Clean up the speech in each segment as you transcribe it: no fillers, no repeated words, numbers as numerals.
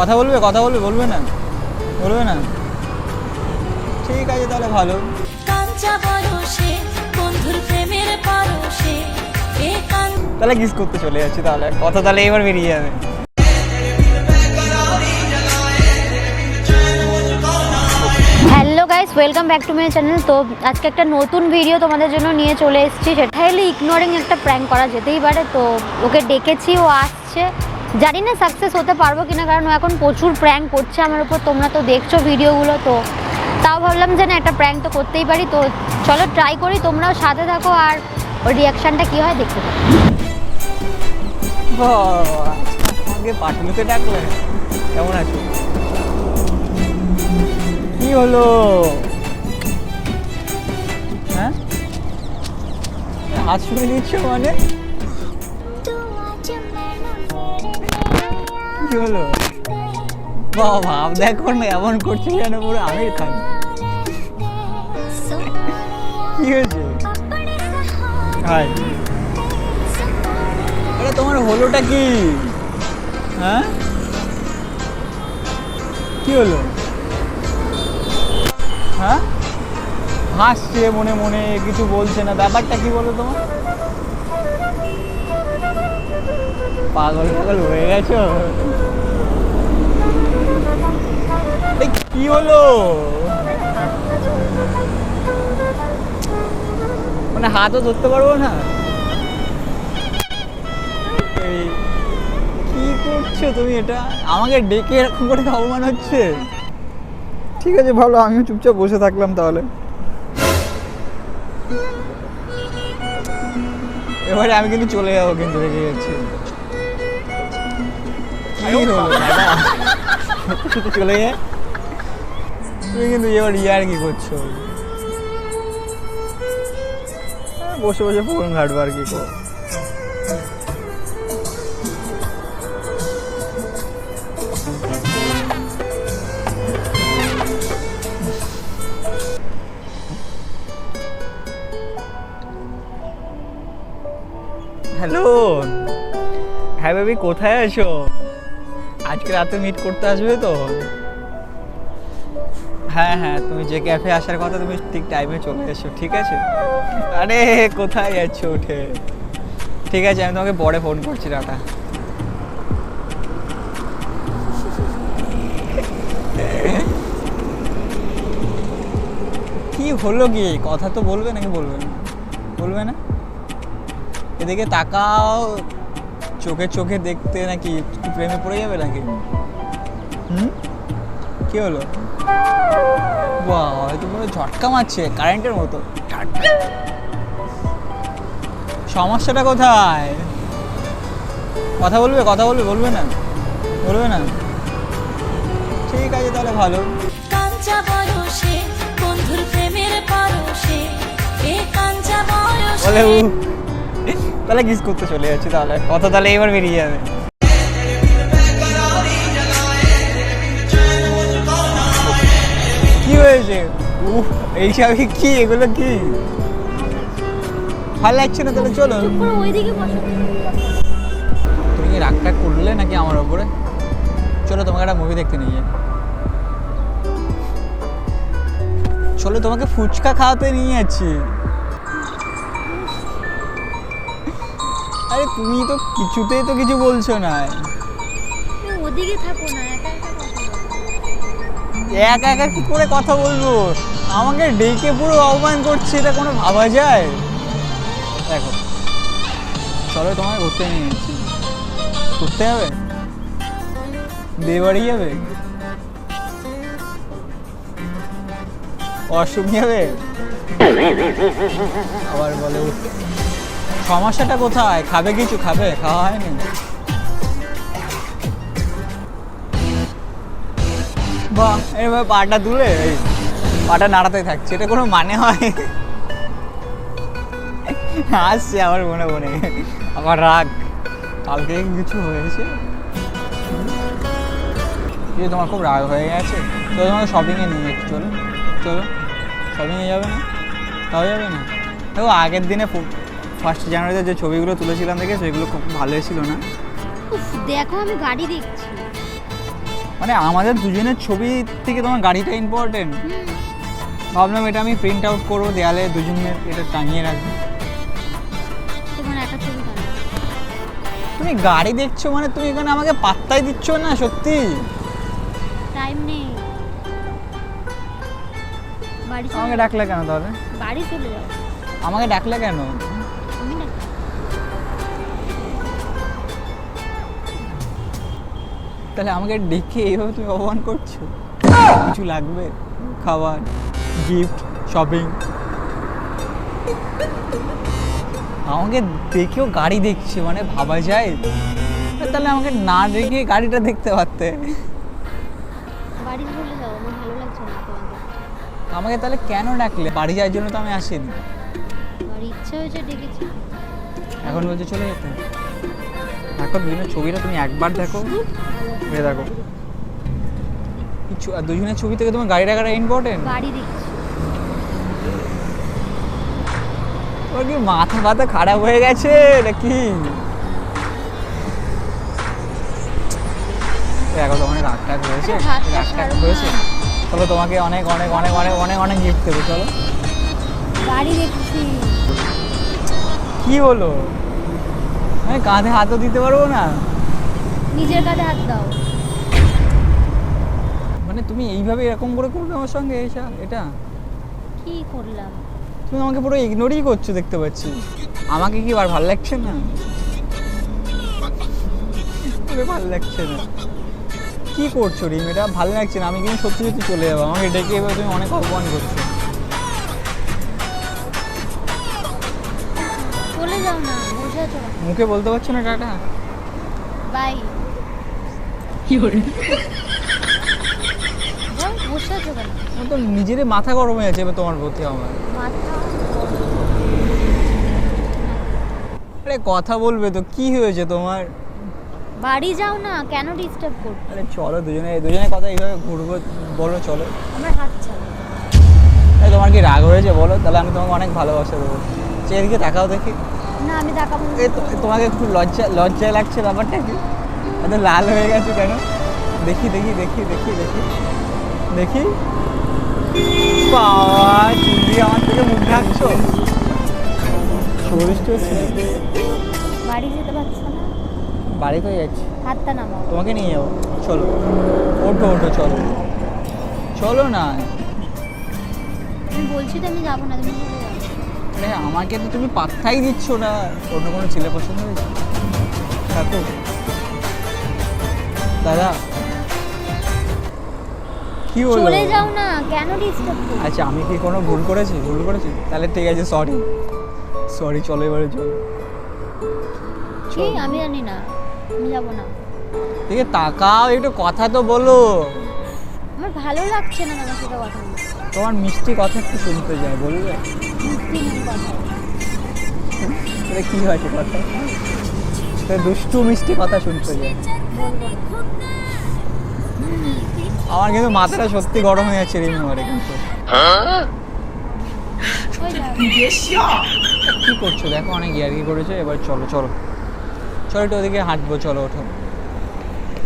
কথা বলবে বলবে না ঠিক আছে তাহলে ভালো। তাহলে কিস করতে চলে যাচ্ছি, তাহলে কথা তাহলে এবার বেরিয়ে যাবে। Hello guys, welcome back to my channel. তো আজকে একটা নতুন ভিডিও তোমাদের জন্য নিয়ে চলে এসেছি। সেটা হলে ইগনোরিং একটা প্র্যাঙ্ক করা যেতেই পারে। তো ওকে ডেকেছি, ও আসছে। জানি না সাকসেস হতে পারবো কিনা, কারণ ও এখন প্রচুর প্র্যাঙ্ক করছে আমার উপর। তোমরা তো দেখছো ভিডিওগুলো, তো তাও ভাবলাম যে না, একটা প্র্যাঙ্ক তো করতেই পারি। তো চলো ট্রাই করি, তোমরাও সাথে থাকো আর ওর রিয়াকশানটা কী হয় দেখতে থাকো। আমাকে পাটলুতে ডাকলে, কেমন আছো? কি হলো? হ্যাঁ, হাত শুনে দিচ্ছ মানে? কি হলো? ভাব দেখো না, এমন করছে যেন পুরো আমির খান। কি হয়েছে? হাই, আরে তোমার হলোটা কি? হ্যাঁ, কি হলো? হ্যাঁ, হাসছে মনে মনে, কিছু বলছে না। ব্যাপারটা কি বলো তোমার? পাগল পাগল হয়ে গেছো? কি হলো? মানে হাতও ধরতে পারবো না? কি করছো তুমি? এটা আমাকে ডেকে এরকম করে অপমান হচ্ছে? ঠিক আছে ভালো, আমিও চুপচাপ বসে থাকলাম তাহলে। এবারে আমি কিন্তু চলে যাবো, কিন্তু রেগে যাচ্ছি। চলে যায় তুমি, কিন্তু এবার ইয়ার কি করছো? বসে বসে ফোন ঘাটবো আর কি করো। হ্যালো, হ্যাঁ বেবি, কোথায় আছো? আজকে রাতে মিট করতে আসবে তো? হ্যাঁ হ্যাঁ, তুমি যে ক্যাফে আসার কথা, তুমি ঠিক টাইমে চলে এসো, ঠিক আছে? আরে কোথায় যাচ্ছ উঠে? ঠিক আছে, আমি তোমাকে পরে ফোন করছি, টাটা। কি হলো কি? কথা তো বলবে নাকি বলবে না? বলবে না? এদিকে তাকাও, চোখে চোখে দেখতে নাকি প্রেমে পড়ে যাবে নাকি? কি হলো? বাহ, তো পুরো ঝটকা মারছে কারেন্টের মতো। সমস্যাটা কোথায়? কথা বলবে বলবে না ঠিক আছে তাহলে ভালো। বলে তাহলে কিস করতে চলে যাচ্ছি, তাহলে কথা তাহলে এবার বেরিয়ে যাবে। কি হয়েছে? এইসবই কি? এগুলো কি ভালো লাগছে না? তাহলে চলো। তুমি কি রাগ টাগ করলে নাকি আমার ওপরে? চলো তোমাকে একটা মুভি দেখতে নিয়ে যাই। চলো তোমাকে ফুচকা খাওয়াতে নিয়ে যাচ্ছি। আরে তুমি তো কিছুতেই তো কিছু বলছো না। ওদিকে থাকো না, একা একা কি করে কথা বলবো? আমাকে ডেকে পুরো অপমান করছে, এটা কোনো ভাবা যায়? দেখো, চলো তোমাকে ঘুরতে নিয়ে যাচ্ছি। ঘুরতে যাবে? বিয়ে বাড়ি যাবে? ওয়াশরুম যাবে? আবার বলে সমস্যাটা কোথায়? খাবে কিছু? খাবে? খাওয়া হয়নি? বাহ, এবার পাটা তুলে পাটা নাড়াতে থাকছে, এটা কোনো মানে হয়? আসছে আমার মনে মনে, আমার রাগ। কালকে কিছু হয়েছে, তোমার খুব রাগ হয়ে গেছে তো তোমাকে শপিংয়ে নিয়ে যাচ্ছি। চলো চলো, শপিংয়ে যাবে না? তাও যাবে না? দেখো, আগের দিনে 1 জানুয়ারিতে যে ছবিগুলো তুলেছিলাম দেখে, সেগুলো খুব ভালো এসেছিল না? দেখো, আমি গাড়ি দেখছি। মানে আমাদের দুজনের ছবি থেকে তোমার গাড়িটা ইম্পর্টেন্ট। ভাবলাম এটা আমি প্রিন্ট আউট করবো, দেয়ালে দুজনের এটা টাঙিয়ে রাখবো। তোমার একা ছবি কেন? তুমি গাড়ি দেখছো মানে তুমি এখানে আমাকে পাত্তাই দিচ্ছ না সত্যি। টাইম নেই। বাড়ি চলে আমাকে যাও। ডাকলে কেন তাহলে? বাড়ি চলে যাও। আমাকে ডাকলে কেন? আমি ডাকি। তাহলে আমাকে ডেকে এইভাবে তুমি অপমান করছো? কিছু লাগবে? খাবার, গিফট, শপিং? আমাকে দেখেও গাড়ি দেখছে মানে ভাবা যায়? তাহলে আমাকে না দেখে গাড়িটা দেখতে পারতে। বাড়ি চলে যাও, আমার ভালো লাগছে না তোমাকে। আমাকে তাহলে কেন ডাকলে? বাড়ি যাওয়ার জন্য তো আমি আসিনি। আমার ইচ্ছে হয়েছে ডেকেছি। এখন বলছে চলে যেতে। দেখো দুজনের ছবিটা তুমি একবার দেখো, দেখো দুজনের ছবি থেকে তোমার গাড়ি রাখাটা ইম্পর্টেন্ট। গাড়ি দেখছি। ওর কি মাথা ফাথা খারাপ হয়ে গেছে নাকি? দেখো তো অনেক রাগ টাগ হয়েছে, হাতটা রাগ টাগ ছাড়ো হয়েছে। না। চলো তোমাকে অনেক অনেক অনেক অনেক অনেক অনেক গিফট দেবো, চলো। গাড়ি দেখছি। কি বলো? আমি কাঁধে হাতও দিতে পারবো না? নিজের কাঁধে হাত দাও। মানে তুমি এইভাবে এরকম করে করবে আমার সঙ্গে এটা? কি করলাম? তুমি আমাকে পুরো ইগনোরই করছো দেখতে পাচ্ছি। আমাকে কি আর ভালো লাগছে না? ভালো লাগছে না? কি করছো রিম? এটা ভালো লাগছে না। আমি কিন্তু সত্যি সত্যি চলে যাবো। আমাকে ডেকে এবার তুমি অনেক অপমান করছো। চলে যাও না, বসে আছো। মুখে বলতে পারছো না টাটা? বাই। কি করে? যাও, বসে আছো কেন? আমার তো নিজেরই মাথা গরম হয়ে যাচ্ছে এবার তোমার প্রতি আমার। মাথা। আরে কথা বলবে তো, কি হয়েছে তোমার? বাড়ি যাও না, কেন ডিস্টার্ব করছো? আরে চলো দুজনে কথা এইভাবে ঘুরবো, বলো চলো। আমার হাত ছাড়ো। আরে তোমার কি রাগ হয়েছে বলো? তাহলে আমি তোমাকে অনেক ভালোবাসা দেবো। এদিকে তাকাও দেখি। না, আমি তাকাবো না। তোমাকে একটু লজ্জায় লাগছে ব্যাপারটা কি? এত লাল হয়ে গেছে কেন? দেখি দেখি দেখি দেখি দেখি দেখি। বাবা, চুলি আমার থেকে মুখ ঢাকছো। টুরিস্ট হচ্ছে। বাড়ি যেতে পারছো না? বাড়িতে যাচ্ছি। হাতটা নামাও। তোমাকে নিয়ে যাবো, চলো। ওঠো ওঠো, চলো চলো না। আমি বলছি তো আমি যাবো না, তুমি চলে যাও। আরে আমাকে তো তুমি পাত্তাই দিচ্ছ না। অন্য কোনো ছেলে পছন্দ হয়েছে? কাকু, দাদা, কি হলো? চলে যাও না, কেন ডিস্টার্ব করছো? আচ্ছা আমি কি কোনো ভুল করেছি? তাহলে ঠিক আছে, সরি চলো এবারে চলো। কি? আমি জানি না, আমি যাবো না। ঠিক আছে তাকাও, একটু কথা তো বলো। আমার ভালো লাগছে না তোমার সাথে কথা বলতে। তোমার মিষ্টি কথা একটু শুনতে যাই, বলবে? মিষ্টি নেই কথা। এটা কি হয়েছে কথা? তো দুষ্টু মিষ্টি কথা শুনতে যাই। বলবো না। আমার কিন্তু মাথাটা সত্যি গরম হয়ে যাচ্ছে রিমি মারে কিন্তু। ওই যাও। কি করছো দেখো, অনেক ইয়ার্কি করেছো। এবার চলো চলো চলো, একটু ওদিকে হাঁটবো, চলো ওঠো।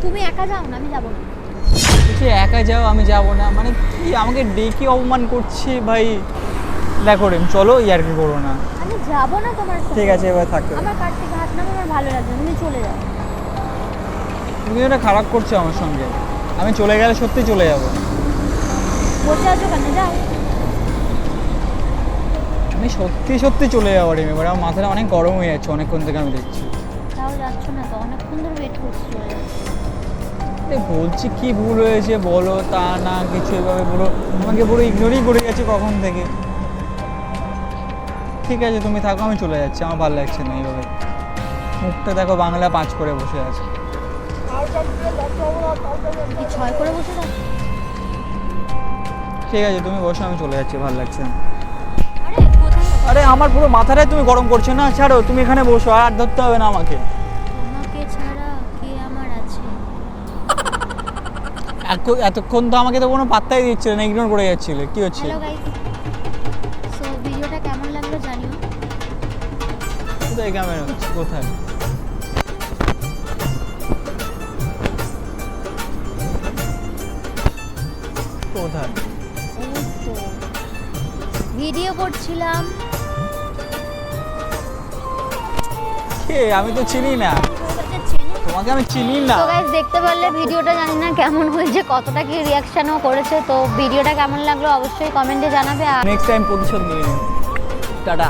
তুমি একা যাও না, আমি যাবো না। বলছি একা যাও, আমি যাবো না মানে কি? আমাকে ডেকে অপমান করছে ভাই। দেখো রিম চলো, ইয়ার্কি করো না। আমি যাবো না তোমার সাথে। ঠিক আছে এবার থাকো। আমার কাছ থেকে হাত নামো, আমার ভালো লাগছে না, তুমি চলে যাও। তুমি এটা খারাপ করছো আমার সঙ্গে। আমি চলে গেলে সত্যি চলে যাবো। বসে আছো কেন? যাও। আমি সত্যি সত্যি চলে যাবো রিম। এবার আমার মাথাটা অনেক গরম হয়ে যাচ্ছে অনেকক্ষণ থেকে আমি দেখছি। তাও যাচ্ছ না তো? অনেকক্ষণ ধরে ওয়েট করছি, চলে যাও। বলছি কি ভুল হয়েছে বলো? তা না কিছু, এভাবে পুরো আমাকে পুরো ইগনোরই করে গেছে কখন থেকে। ঠিক আছে তুমি থাকো, আমি চলে যাচ্ছি। আমার ভালো লাগছে না এইভাবে। মুখটা দেখো বাংলা 5 করে বসে আছে। কি 6 করে বসে থাকো? ঠিক আছে তুমি বসো, আমি চলে যাচ্ছি, ভালো লাগছে না। আরে কোথায়? আরে আমার পুরো মাথাটাই তুমি গরম করছো না। ছাড়ো, তুমি এখানে বসো, আর ধরতে হবে না আমাকে। তোমাকে ছাড়া কে আমার আছে? এতক্ষণ তো আমাকে তো কোনো পাত্তাই দিচ্ছিলে না, ইগনোর করে যাচ্ছিলে। কি হচ্ছে? হ্যালো গাইস, সো ভিডিওটা কেমন লাগলো জানিও। কোথায় ক্যামেরা হচ্ছে? কোথায়? কোথায়? ভিডিও করছিলাম। কে? আমি তো চিনি না তোমাকে, আমি চিনি না। তো গাইস দেখতে পারলে ভিডিওটা জানি না কেমন হয়েছে, কতটা কি রিয়াকশনও করেছে। তো ভিডিওটা কেমন লাগলো অবশ্যই কমেন্টে জানাবে। আর নেক্সট টাইম প্রতিশোধ নিয়ে নিন। টাটা।